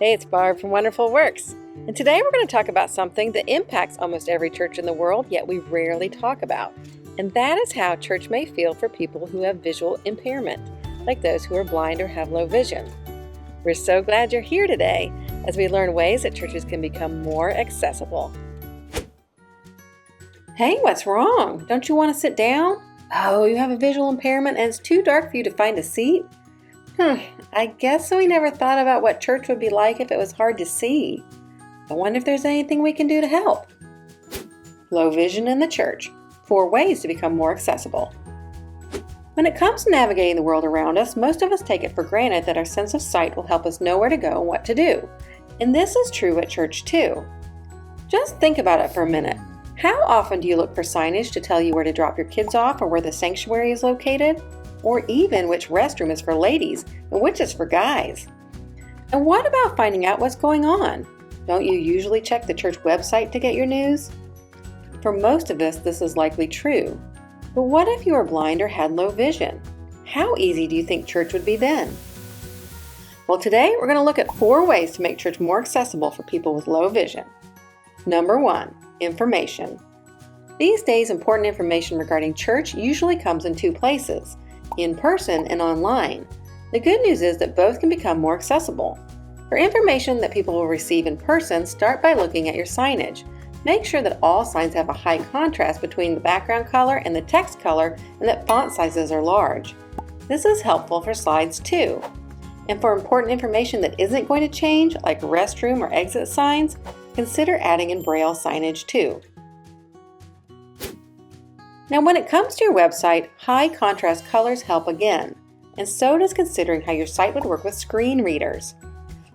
Hey, it's Barb from Wonderful Works, and today we're going to talk about something that impacts almost every church in the world, yet we rarely talk about, and that is how church may feel for people who have visual impairment, like those who are blind or have low vision. We're so glad you're here today as we learn ways that churches can become more accessible. Hey, what's wrong? Don't you want to sit down? Oh, you have a visual impairment and it's too dark for you to find a seat? I guess we never thought about what church would be like if it was hard to see. I wonder if there's anything we can do to help. Low vision in the church. 4 ways to become more accessible. When it comes to navigating the world around us, most of us take it for granted that our sense of sight will help us know where to go and what to do. And this is true at church too. Just think about it for a minute. How often do you look for signage to tell you where to drop your kids off or where the sanctuary is located? Or even which restroom is for ladies and which is for guys? And what about finding out what's going on? Don't you usually check the church website to get your news? For most of us, this is likely true. But what if you are blind or had low vision? How easy do you think church would be then? Well, today we're going to look at 4 ways to make church more accessible for people with low vision. Number 1, information. These days, important information regarding church usually comes in 2 places: in person and online. The good news is that both can become more accessible. For information that people will receive in person, start by looking at your signage. Make sure that all signs have a high contrast between the background color and the text color and that font sizes are large. This is helpful for slides too. And for important information that isn't going to change, like restroom or exit signs, consider adding in Braille signage too. Now, when it comes to your website, high contrast colors help again, and so does considering how your site would work with screen readers.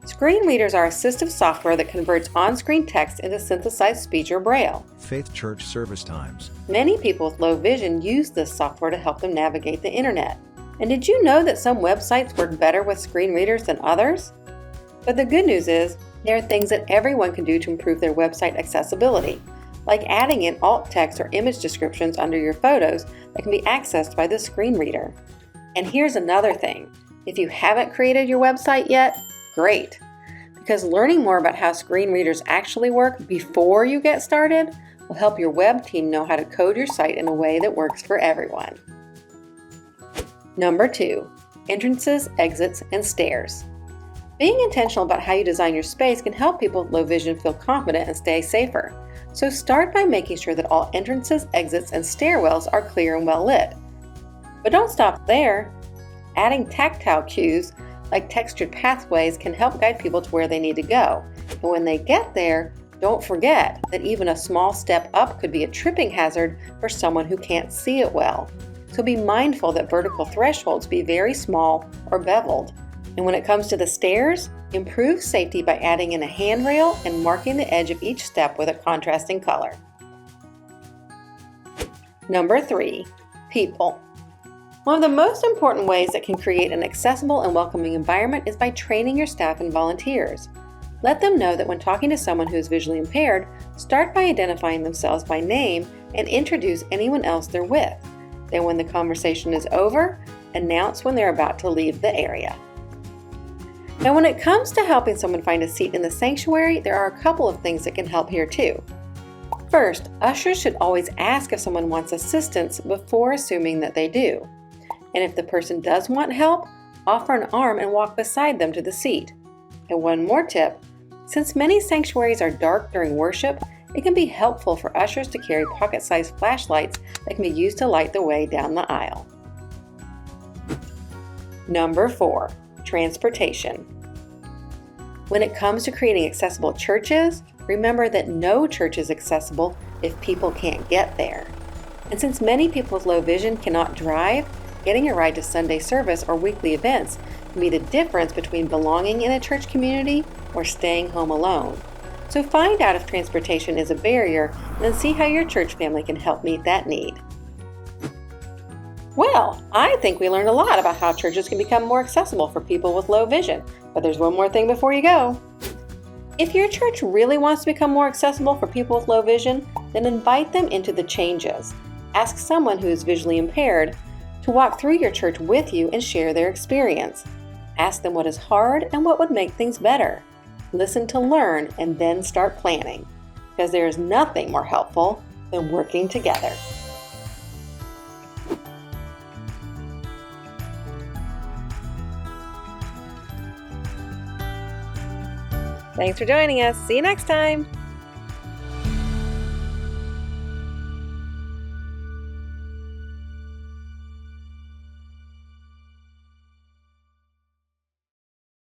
Screen readers are assistive software that converts on-screen text into synthesized speech or Braille. Faith Church service times. Many people with low vision use this software to help them navigate the internet. And did you know that some websites work better with screen readers than others? But the good news is, there are things that everyone can do to improve their website accessibility, like adding in alt text or image descriptions under your photos that can be accessed by the screen reader. And here's another thing. If you haven't created your website yet, great. Because learning more about how screen readers actually work before you get started will help your web team know how to code your site in a way that works for everyone. Number 2, entrances, exits, and stairs. Being intentional about how you design your space can help people with low vision feel confident and stay safer. So start by making sure that all entrances, exits, and stairwells are clear and well lit. But don't stop there. Adding tactile cues like textured pathways can help guide people to where they need to go. And when they get there, don't forget that even a small step up could be a tripping hazard for someone who can't see it well. So be mindful that vertical thresholds be very small or beveled. And when it comes to the stairs, improve safety by adding in a handrail and marking the edge of each step with a contrasting color. Number 3, people. One of the most important ways that can create an accessible and welcoming environment is by training your staff and volunteers. Let them know that when talking to someone who is visually impaired, start by identifying themselves by name and introduce anyone else they're with. Then when the conversation is over, announce when they're about to leave the area. Now, when it comes to helping someone find a seat in the sanctuary, there are a couple of things that can help here too. First, ushers should always ask if someone wants assistance before assuming that they do. And if the person does want help, offer an arm and walk beside them to the seat. And one more tip, since many sanctuaries are dark during worship, it can be helpful for ushers to carry pocket-sized flashlights that can be used to light the way down the aisle. Number 4, transportation. When it comes to creating accessible churches, remember that no church is accessible if people can't get there. And since many people with low vision cannot drive, getting a ride to Sunday service or weekly events can be the difference between belonging in a church community or staying home alone. So find out if transportation is a barrier and then see how your church family can help meet that need. Well, I think we learned a lot about how churches can become more accessible for people with low vision, but there's one more thing before you go. If your church really wants to become more accessible for people with low vision, then invite them into the changes. Ask someone who is visually impaired to walk through your church with you and share their experience. Ask them what is hard and what would make things better. Listen to learn and then start planning, because there is nothing more helpful than working together. Thanks for joining us. See you next time.